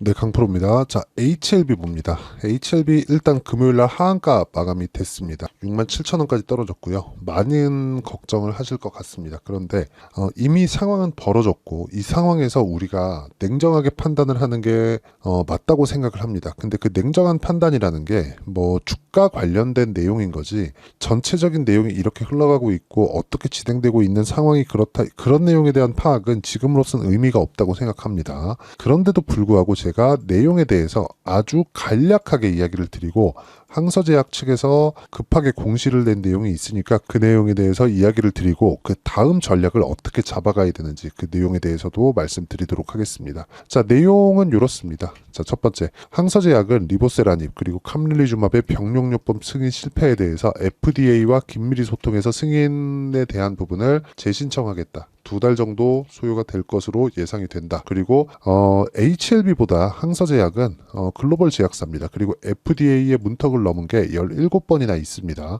네, 강프로입니다. 자, HLB 봅니다. HLB 일단 금요일날 하한가 마감이 됐습니다. 67,000원까지 떨어졌고요. 많은 걱정을 하실 것 같습니다. 그런데 이미 상황은 벌어졌고 이 상황에서 우리가 냉정하게 판단을 하는 게 맞다고 생각을 합니다. 근데 그 냉정한 판단이라는 게 뭐 주가 관련된 내용인 거지 전체적인 내용이 이렇게 흘러가고 있고 어떻게 진행되고 있는 상황이 그렇다, 그런 내용에 대한 파악은 지금으로서는 의미가 없다고 생각합니다. 그런데도 불구하고 제가 내용에 대해서 아주 간략하게 이야기를 드리고 항서제약 측에서 급하게 공시를 낸 내용이 있으니까 그 내용에 대해서 이야기를 드리고 그 다음 전략을 어떻게 잡아가야 되는지 그 내용에 대해서도 말씀드리도록 하겠습니다. 자, 내용은 이렇습니다. 자, 첫 번째, 항서제약은 리보세라닙 그리고 캄릴리주맙의 병용요법 승인 실패에 대해서 FDA와 긴밀히 소통해서 승인에 대한 부분을 재신청하겠다. 2달 정도 소요가 될 것으로 예상이 된다. 그리고 HLB보다 항서제약은 글로벌 제약사입니다. 그리고 FDA의 문턱을 넘은 게 17번이나 있습니다.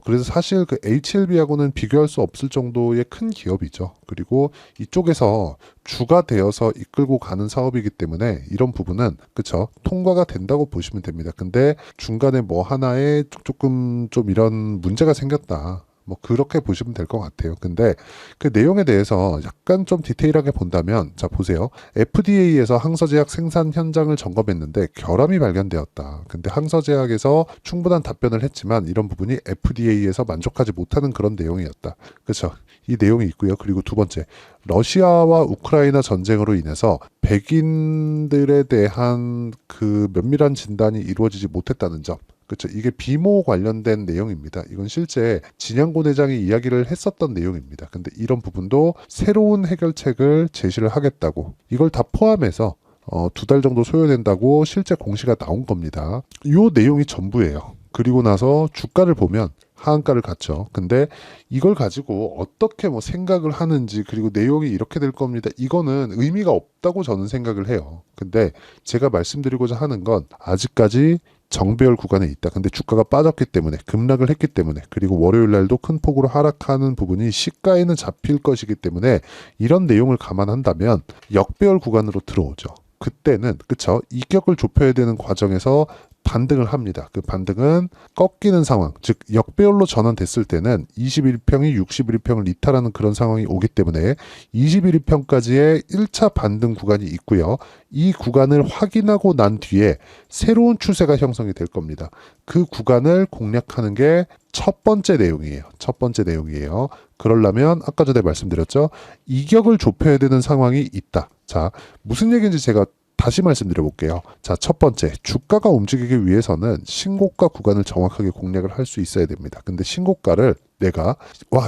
그래서 사실 그 HLB하고는 비교할 수 없을 정도의 큰 기업이죠. 그리고 이쪽에서 주가 되어서 이끌고 가는 사업이기 때문에 이런 부분은 그쵸, 통과가 된다고 보시면 됩니다. 근데 중간에 뭐 하나에 조금 좀 이런 문제가 생겼다. 뭐 그렇게 보시면 될 것 같아요. 근데 그 내용에 대해서 약간 좀 디테일하게 본다면, 자 보세요. FDA에서 항서제약 생산 현장을 점검했는데 결함이 발견되었다. 근데 항서제약에서 충분한 답변을 했지만 이런 부분이 FDA에서 만족하지 못하는 그런 내용이었다. 그렇죠? 이 내용이 있고요. 그리고 두 번째, 러시아와 우크라이나 전쟁으로 인해서 백인들에 대한 그 면밀한 진단이 이루어지지 못했다는 점. 그렇죠. 이게 비모 관련된 내용입니다. 이건 실제 진양고 내장이 이야기를 했었던 내용입니다. 근데 이런 부분도 새로운 해결책을 제시를 하겠다고, 이걸 다 포함해서 2달 정도 소요된다고 실제 공시가 나온 겁니다. 이 내용이 전부예요. 그리고 나서 주가를 보면 하한가를 갔죠. 근데 이걸 가지고 어떻게 뭐 생각을 하는지, 그리고 내용이 이렇게 될 겁니다, 이거는 의미가 없다고 저는 생각을 해요. 근데 제가 말씀드리고자 하는 건 아직까지 정배열 구간에 있다. 근데 주가가 빠졌기 때문에, 급락을 했기 때문에, 그리고 월요일 날도 큰 폭으로 하락하는 부분이 시가에는 잡힐 것이기 때문에 이런 내용을 감안한다면 역배열 구간으로 들어오죠. 그때는 그쵸, 이격을 좁혀야 되는 과정에서 반등을 합니다. 그 반등은 꺾이는 상황, 즉 역배열로 전환됐을 때는 21평이 61평을 이탈하는 그런 상황이 오기 때문에 21평까지의 1차 반등 구간이 있고요. 이 구간을 확인하고 난 뒤에 새로운 추세가 형성이 될 겁니다. 그 구간을 공략하는 게 첫 번째 내용이에요. 첫 번째 내용이에요. 그러려면 아까 전에 말씀드렸죠. 이격을 좁혀야 되는 상황이 있다. 자, 무슨 얘기인지 제가 다시 말씀드려 볼게요. 자, 첫 번째, 주가가 움직이기 위해서는 신고가 구간을 정확하게 공략을 할 수 있어야 됩니다. 근데 신고가를 내가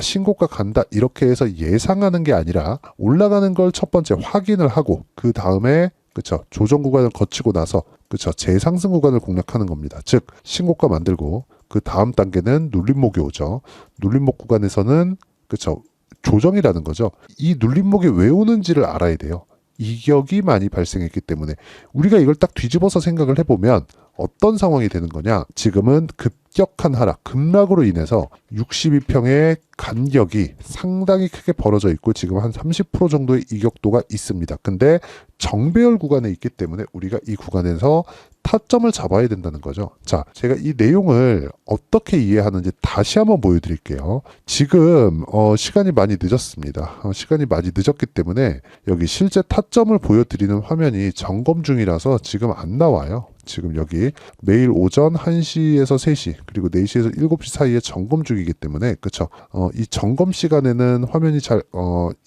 신고가 간다 이렇게 해서 예상하는 게 아니라 올라가는 걸 첫 번째 확인을 하고 그 다음에 그쵸, 조정 구간을 거치고 나서 그쵸, 재상승 구간을 공략하는 겁니다. 즉 신고가 만들고 그 다음 단계는 눌림목이 오죠. 눌림목 구간에서는 그쵸, 조정이라는 거죠. 이 눌림목이 왜 오는지를 알아야 돼요. 이격이 많이 발생했기 때문에. 우리가 이걸 딱 뒤집어서 생각을 해보면 어떤 상황이 되는 거냐, 지금은 급격한 하락, 급락으로 인해서 62평의 간격이 상당히 크게 벌어져 있고 지금 한 30% 정도의 이격도가 있습니다. 근데 정배열 구간에 있기 때문에 우리가 이 구간에서 타점을 잡아야 된다는 거죠. 자, 제가 이 내용을 어떻게 이해하는지 다시 한번 보여드릴게요. 지금 시간이 많이 늦었습니다. 시간이 많이 늦었기 때문에 여기 실제 타점을 보여드리는 화면이 점검 중이라서 지금 안 나와요. 지금 여기 매일 오전 1시에서 3시 그리고 4시에서 7시 사이에 점검 중이기 때문에 그쵸, 이 점검 시간에는 화면이 잘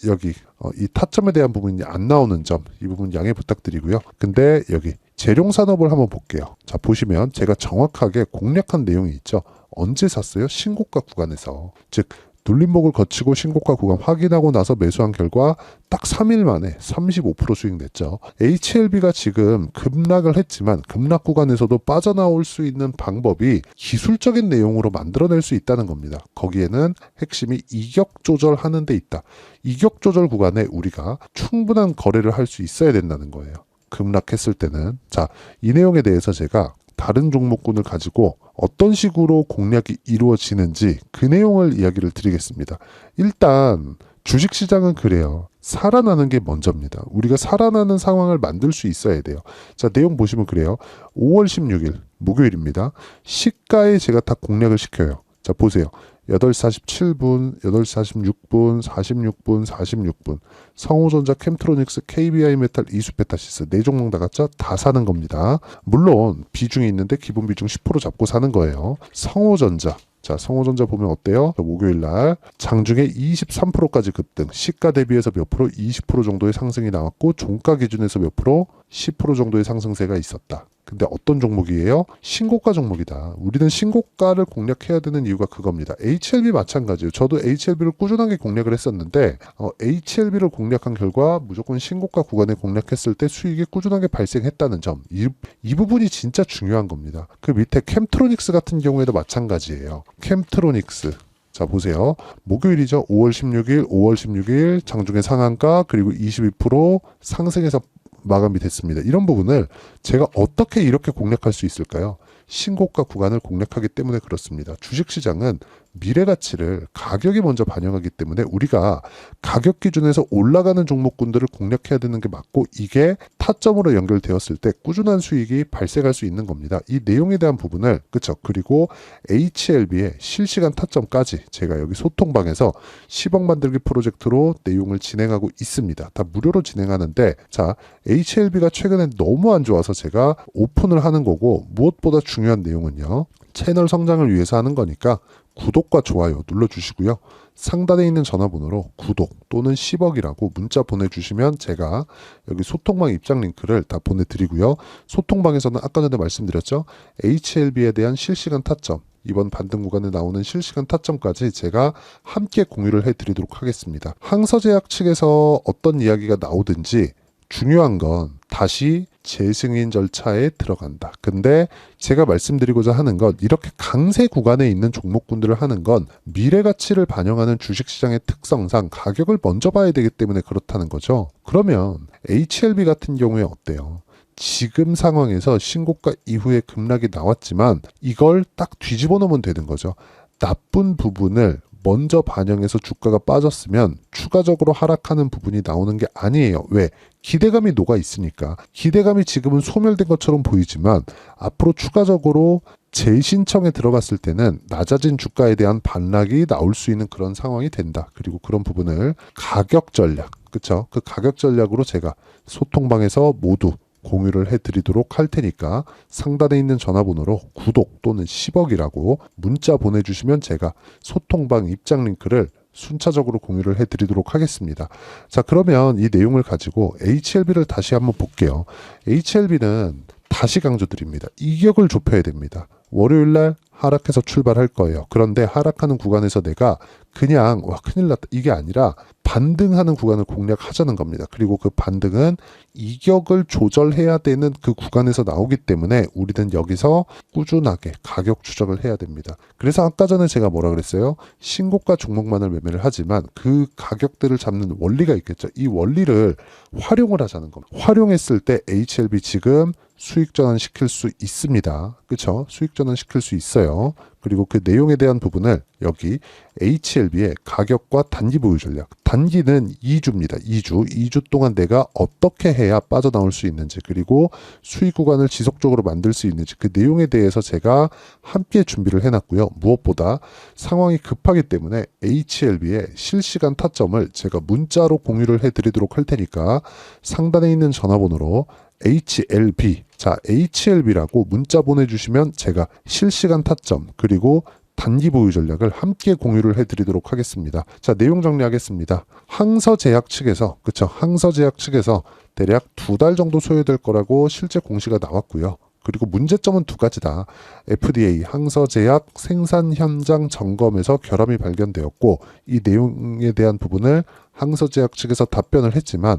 여기 이 타점에 대한 부분이 안 나오는 점, 이 부분 양해 부탁드리고요. 근데 여기 재룡산업을 한번 볼게요. 자, 보시면 제가 정확하게 공략한 내용이 있죠. 언제 샀어요? 신고가 구간에서. 즉 눌림목을 거치고 신고가 구간 확인하고 나서 매수한 결과 딱 3일 만에 35% 수익 냈죠. HLB가 지금 급락을 했지만 급락 구간에서도 빠져나올 수 있는 방법이 기술적인 내용으로 만들어낼 수 있다는 겁니다. 거기에는 핵심이 이격 조절하는 데 있다. 이격 조절 구간에 우리가 충분한 거래를 할 수 있어야 된다는 거예요. 급락했을 때는. 자, 이 내용에 대해서 제가 다른 종목군을 가지고 어떤 식으로 공략이 이루어지는지 그 내용을 이야기를 드리겠습니다. 일단 주식시장은 그래요. 살아나는 게 먼저입니다. 우리가 살아나는 상황을 만들 수 있어야 돼요. 자, 내용 보시면 그래요. 5월 16일 목요일입니다. 시가에 제가 다 공략을 시켜요. 자, 보세요. 8시 47분, 8시 46분, 46분, 46분. 성호전자, 캠트로닉스, KBI 메탈, 이수페타시스 4종목 나갔죠? 다 사는 겁니다. 물론 비중이 있는데 기본 비중 10% 잡고 사는 거예요. 성호전자. 자, 성호전자 보면 어때요? 목요일날 장중에 23%까지 급등, 시가 대비해서 몇 프로? 20% 정도의 상승이 나왔고 종가 기준에서 몇 프로? 10% 정도의 상승세가 있었다. 근데 어떤 종목이에요? 신고가 종목이다. 우리는 신고가를 공략해야 되는 이유가 그겁니다. HLB 마찬가지예요. 저도 HLB를 꾸준하게 공략을 했었는데 HLB를 공략한 결과 무조건 신고가 구간에 공략했을 때 수익이 꾸준하게 발생했다는 점. 이 부분이 진짜 중요한 겁니다. 그 밑에 캠트로닉스 같은 경우에도 마찬가지예요. 캠트로닉스. 자, 보세요. 목요일이죠. 5월 16일 장중에 상한가 그리고 22% 상승해서 마감이 됐습니다. 이런 부분을 제가 어떻게 이렇게 공략할 수 있을까요? 신고가 구간을 공략하기 때문에 그렇습니다. 주식시장은 미래 가치를 가격이 먼저 반영하기 때문에 우리가 가격 기준에서 올라가는 종목군들을 공략해야 되는 게 맞고 이게 타점으로 연결되었을 때 꾸준한 수익이 발생할 수 있는 겁니다. 이 내용에 대한 부분을 그쵸? 그리고 HLB의 실시간 타점까지 제가 여기 소통방에서 10억 만들기 프로젝트로 내용을 진행하고 있습니다. 다 무료로 진행하는데 자, HLB가 최근에 너무 안 좋아서 제가 오픈을 하는 거고 무엇보다 중요한 내용은요. 채널 성장을 위해서 하는 거니까 구독과 좋아요 눌러주시고요. 상단에 있는 전화번호로 구독 또는 10억이라고 문자 보내주시면 제가 여기 소통방 입장 링크를 다 보내드리고요. 소통방에서는 아까 전에 말씀드렸죠. HLB에 대한 실시간 타점 이번 반등 구간에 나오는 실시간 타점까지 제가 함께 공유를 해드리도록 하겠습니다. 항서제약 측에서 어떤 이야기가 나오든지 중요한 건 다시 재승인 절차에 들어간다. 근데 제가 말씀드리고자 하는 건 이렇게 강세 구간에 있는 종목군들을 하는 건 미래 가치를 반영하는 주식시장의 특성상 가격을 먼저 봐야 되기 때문에 그렇다는 거죠. 그러면 HLB 같은 경우에 어때요? 지금 상황에서 신고가 이후에 급락이 나왔지만 이걸 딱 뒤집어 놓으면 되는 거죠. 나쁜 부분을 먼저 반영해서 주가가 빠졌으면 추가적으로 하락하는 부분이 나오는 게 아니에요. 왜? 기대감이 녹아 있으니까. 기대감이 지금은 소멸된 것처럼 보이지만 앞으로 추가적으로 재신청에 들어갔을 때는 낮아진 주가에 대한 반락이 나올 수 있는 그런 상황이 된다. 그리고 그런 부분을 가격 전략, 그쵸? 그 가격 전략으로 제가 소통방에서 모두 공유를 해드리도록 할 테니까 상단에 있는 전화번호로 구독 또는 10억이라고 문자 보내주시면 제가 소통방 입장 링크를 순차적으로 공유를 해드리도록 하겠습니다. 자, 그러면 이 내용을 가지고 HLB를 다시 한번 볼게요. HLB는 다시 강조드립니다. 이격을 좁혀야 됩니다. 월요일날 하락해서 출발할 거예요. 그런데 하락하는 구간에서 내가 그냥 와 큰일 났다 이게 아니라 반등하는 구간을 공략하자는 겁니다. 그리고 그 반등은 이격을 조절해야 되는 그 구간에서 나오기 때문에 우리는 여기서 꾸준하게 가격 추적을 해야 됩니다. 그래서 아까 전에 제가 뭐라 그랬어요? 신고가 종목만을 매매를 하지만 그 가격대를 잡는 원리가 있겠죠. 이 원리를 활용을 하자는 겁니다. 활용했을 때 HLB 지금 수익 전환 시킬 수 있습니다. 그렇죠? 수익 전환 시킬 수 있어요. 그리고 그 내용에 대한 부분을 여기 HLB의 가격과 단기 보유 전략. 단기는 2주입니다. 2주 동안 내가 어떻게 해야 빠져나올 수 있는지 그리고 수익 구간을 지속적으로 만들 수 있는지 그 내용에 대해서 제가 함께 준비를 해놨고요. 무엇보다 상황이 급하기 때문에 HLB의 실시간 타점을 제가 문자로 공유를 해드리도록 할 테니까 상단에 있는 전화번호로 HLB, 자 HLB라고 문자 보내주시면 제가 실시간 타점 그리고 단기 보유 전략을 함께 공유를 해드리도록 하겠습니다. 자, 내용 정리하겠습니다. 항서제약 측에서 그쵸? 항서제약 측에서 대략 2달 정도 소요될 거라고 실제 공시가 나왔고요. 그리고 문제점은 2가지다. FDA 항서제약 생산 현장 점검에서 결함이 발견되었고 이 내용에 대한 부분을 항서제약 측에서 답변을 했지만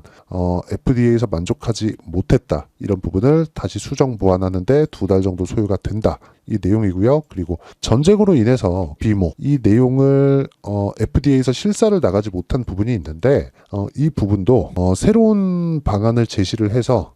FDA에서 만족하지 못했다. 이런 부분을 다시 수정 보완하는데 2달 정도 소요가 된다. 이 내용이고요. 그리고 전쟁으로 인해서 비모 이 내용을 FDA에서 실사를 나가지 못한 부분이 있는데 이 부분도 새로운 방안을 제시를 해서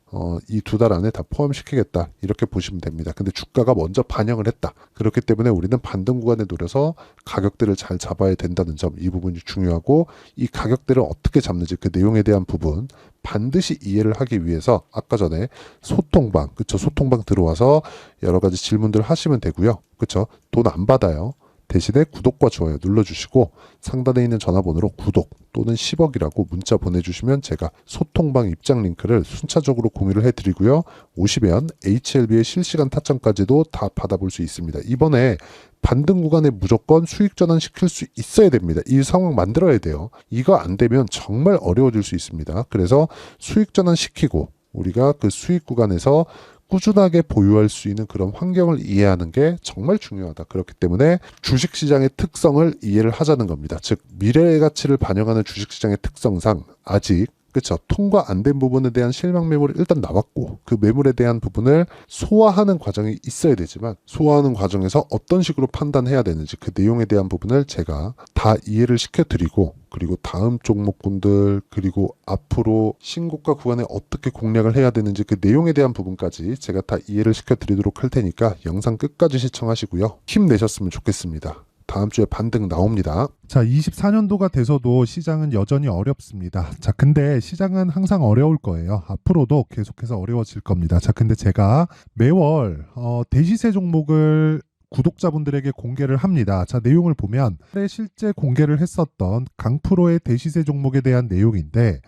이 2달 안에 다 포함시키겠다 이렇게 보시면 됩니다. 근데 주가가 먼저 반영을 했다. 그렇기 때문에 우리는 반등 구간에 노려서 가격대를 잘 잡아야 된다는 점, 이 부분이 중요하고, 이 가격대를 어떻게 잡는지 그 내용에 대한 부분 반드시 이해를 하기 위해서 아까 전에 소통방, 그쵸? 소통방 들어와서 여러 가지 질문들 하시면 되고요. 그쵸? 돈 안 받아요. 대신에 구독과 좋아요 눌러주시고 상단에 있는 전화번호로 구독 또는 10억이라고 문자 보내주시면 제가 소통방 입장 링크를 순차적으로 공유를 해드리고요. 오시면 HLB의 실시간 타점까지도 다 받아볼 수 있습니다. 이번에 반등 구간에 무조건 수익 전환 시킬 수 있어야 됩니다. 이 상황 만들어야 돼요. 이거 안 되면 정말 어려워질 수 있습니다. 그래서 수익 전환 시키고 우리가 그 수익 구간에서 꾸준하게 보유할 수 있는 그런 환경을 이해하는 게 정말 중요하다. 그렇기 때문에 주식시장의 특성을 이해를 하자는 겁니다. 즉 미래의 가치를 반영하는 주식시장의 특성상 아직 그렇죠. 통과 안 된 부분에 대한 실망 매물이 일단 나왔고 그 매물에 대한 부분을 소화하는 과정이 있어야 되지만 소화하는 과정에서 어떤 식으로 판단해야 되는지 그 내용에 대한 부분을 제가 다 이해를 시켜드리고 그리고 다음 종목군들 그리고 앞으로 신고가 구간에 어떻게 공략을 해야 되는지 그 내용에 대한 부분까지 제가 다 이해를 시켜드리도록 할 테니까 영상 끝까지 시청하시고요. 힘내셨으면 좋겠습니다. 다음 주에 반등 나옵니다. 자, 24년도가 돼서도 시장은 여전히 어렵습니다. 자, 근데 시장은 항상 어려울 거예요. 앞으로도 계속해서 어려워질 겁니다. 자, 근데 제가 매월 대시세 종목을 구독자분들에게 공개를 합니다. 자, 내용을 보면 실제 공개를 했었던 강프로의 대시세 종목에 대한 내용인데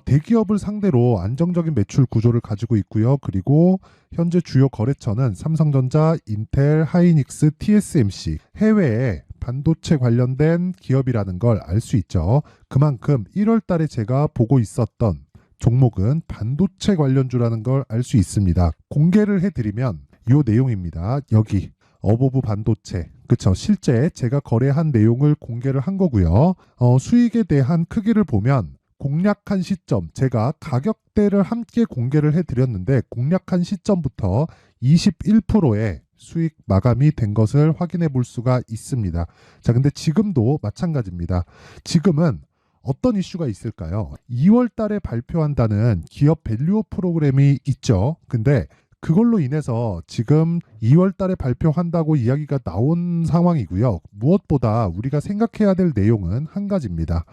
대기업을 상대로 안정적인 매출 구조를 가지고 있고요. 그리고 현재 주요 거래처는 삼성전자, 인텔, 하이닉스, TSMC, 해외에 반도체 관련된 기업이라는 걸 알 수 있죠. 그만큼 1월 달에 제가 보고 있었던 종목은 반도체 관련주라는 걸 알 수 있습니다. 공개를 해드리면 이 내용입니다. 여기 어보브 반도체, 그쵸? 실제 제가 거래한 내용을 공개를 한 거고요. 수익에 대한 크기를 보면 공략한 시점, 제가 가격대를 함께 공개를 해드렸는데 공략한 시점부터 21%의 수익 마감이 된 것을 확인해 볼 수가 있습니다. 자, 근데 지금도 마찬가지입니다. 지금은 어떤 이슈가 있을까요? 2월 달에 발표한다는 기업 밸류업 프로그램이 있죠. 근데 그걸로 인해서 지금 2월 달에 발표한다고 이야기가 나온 상황이고요. 무엇보다 우리가 생각해야 될 내용은 한 가지입니다.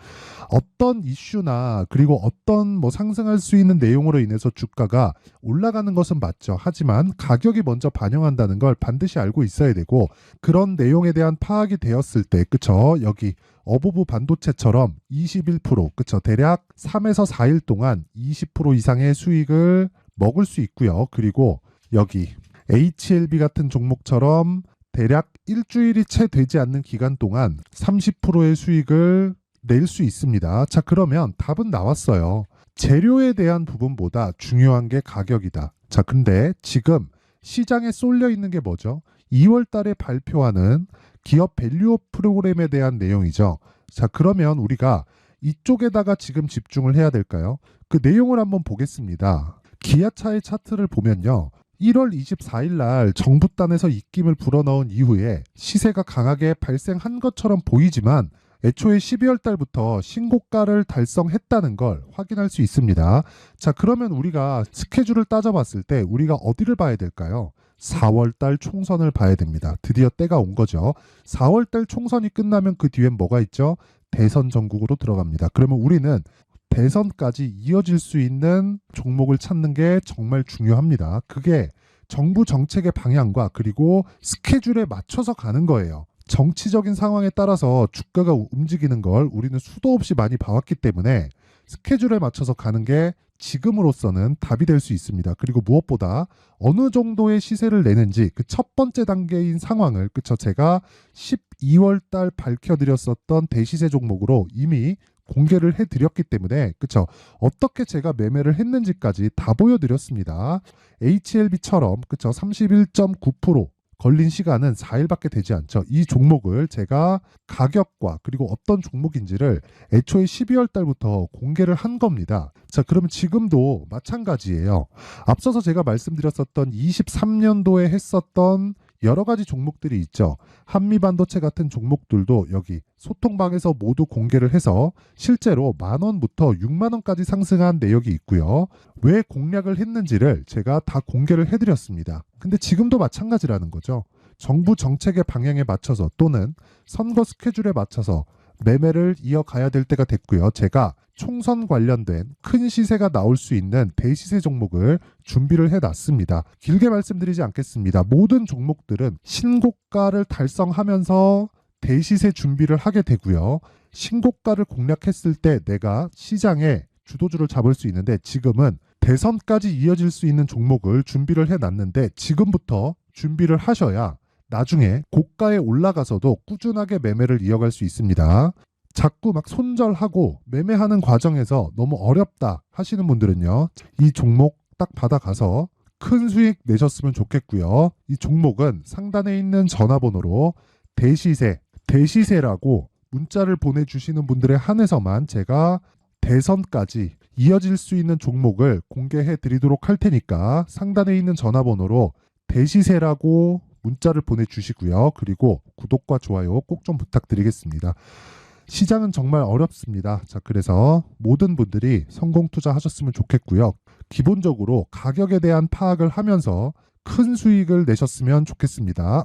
어떤 이슈나 그리고 어떤 상승할 수 있는 내용으로 인해서 주가가 올라가는 것은 맞죠. 하지만 가격이 먼저 반영한다는 걸 반드시 알고 있어야 되고 그런 내용에 대한 파악이 되었을 때 그쵸? 여기 어보브 반도체처럼 21% 그쵸? 대략 3에서 4일 동안 20% 이상의 수익을 먹을 수 있고요. 그리고 여기 HLB 같은 종목처럼 대략 일주일이 채 되지 않는 기간 동안 30%의 수익을 낼 수 있습니다. 자, 그러면 답은 나왔어요. 재료에 대한 부분보다 중요한 게 가격이다. 자, 근데 지금 시장에 쏠려 있는 게 뭐죠? 2월 달에 발표하는 기업 밸류업 프로그램에 대한 내용이죠. 자, 그러면 우리가 이쪽에다가 지금 집중을 해야 될까요? 그 내용을 한번 보겠습니다. 기아차의 차트를 보면요. 1월 24일 날 정부단에서 입김을 불어넣은 이후에 시세가 강하게 발생한 것처럼 보이지만 애초에 12월 달부터 신고가를 달성했다는 걸 확인할 수 있습니다. 자, 그러면 우리가 스케줄을 따져봤을 때 우리가 어디를 봐야 될까요? 4월 달 총선을 봐야 됩니다. 드디어 때가 온 거죠. 4월 달 총선이 끝나면 그 뒤엔 뭐가 있죠? 대선 전국으로 들어갑니다. 그러면 우리는 대선까지 이어질 수 있는 종목을 찾는 게 정말 중요합니다. 그게 정부 정책의 방향과 그리고 스케줄에 맞춰서 가는 거예요. 정치적인 상황에 따라서 주가가 움직이는 걸 우리는 수도 없이 많이 봐왔기 때문에 스케줄에 맞춰서 가는 게 지금으로서는 답이 될 수 있습니다. 그리고 무엇보다 어느 정도의 시세를 내는지 그 첫 번째 단계인 상황을 그쵸 제가 12월 달 밝혀드렸었던 대시세 종목으로 이미 공개를 해드렸기 때문에 그쵸 어떻게 제가 매매를 했는지까지 다 보여드렸습니다. HLB처럼 그쵸 31.9% 걸린 시간은 4일밖에 되지 않죠. 이 종목을 제가 가격과 그리고 어떤 종목인지를 애초에 12월 달부터 공개를 한 겁니다. 자, 그러면 지금도 마찬가지예요. 앞서서 제가 말씀드렸었던 23년도에 했었던 여러 가지 종목들이 있죠. 한미반도체 같은 종목들도 여기 소통방에서 모두 공개를 해서 실제로 10,000원부터 60,000원까지 상승한 내역이 있고요. 왜 공략을 했는지를 제가 다 공개를 해드렸습니다. 근데 지금도 마찬가지라는 거죠. 정부 정책의 방향에 맞춰서 또는 선거 스케줄에 맞춰서 매매를 이어가야 될 때가 됐고요. 제가 총선 관련된 큰 시세가 나올 수 있는 대시세 종목을 준비를 해놨습니다. 길게 말씀드리지 않겠습니다. 모든 종목들은 신고가를 달성하면서 대시세 준비를 하게 되고요. 신고가를 공략했을 때 내가 시장에 주도주를 잡을 수 있는데 지금은 대선까지 이어질 수 있는 종목을 준비를 해놨는데 지금부터 준비를 하셔야 나중에 고가에 올라가서도 꾸준하게 매매를 이어갈 수 있습니다. 자꾸 막 손절하고 매매하는 과정에서 너무 어렵다 하시는 분들은요. 이 종목 딱 받아가서 큰 수익 내셨으면 좋겠고요. 이 종목은 상단에 있는 전화번호로 대시세라고 문자를 보내주시는 분들에 한해서만 제가 대선까지 이어질 수 있는 종목을 공개해 드리도록 할 테니까 상단에 있는 전화번호로 대시세라고 문자를 보내주시고요. 그리고 구독과 좋아요 꼭 좀 부탁드리겠습니다. 시장은 정말 어렵습니다. 자, 그래서 모든 분들이 성공 투자하셨으면 좋겠고요. 기본적으로 가격에 대한 파악을 하면서 큰 수익을 내셨으면 좋겠습니다.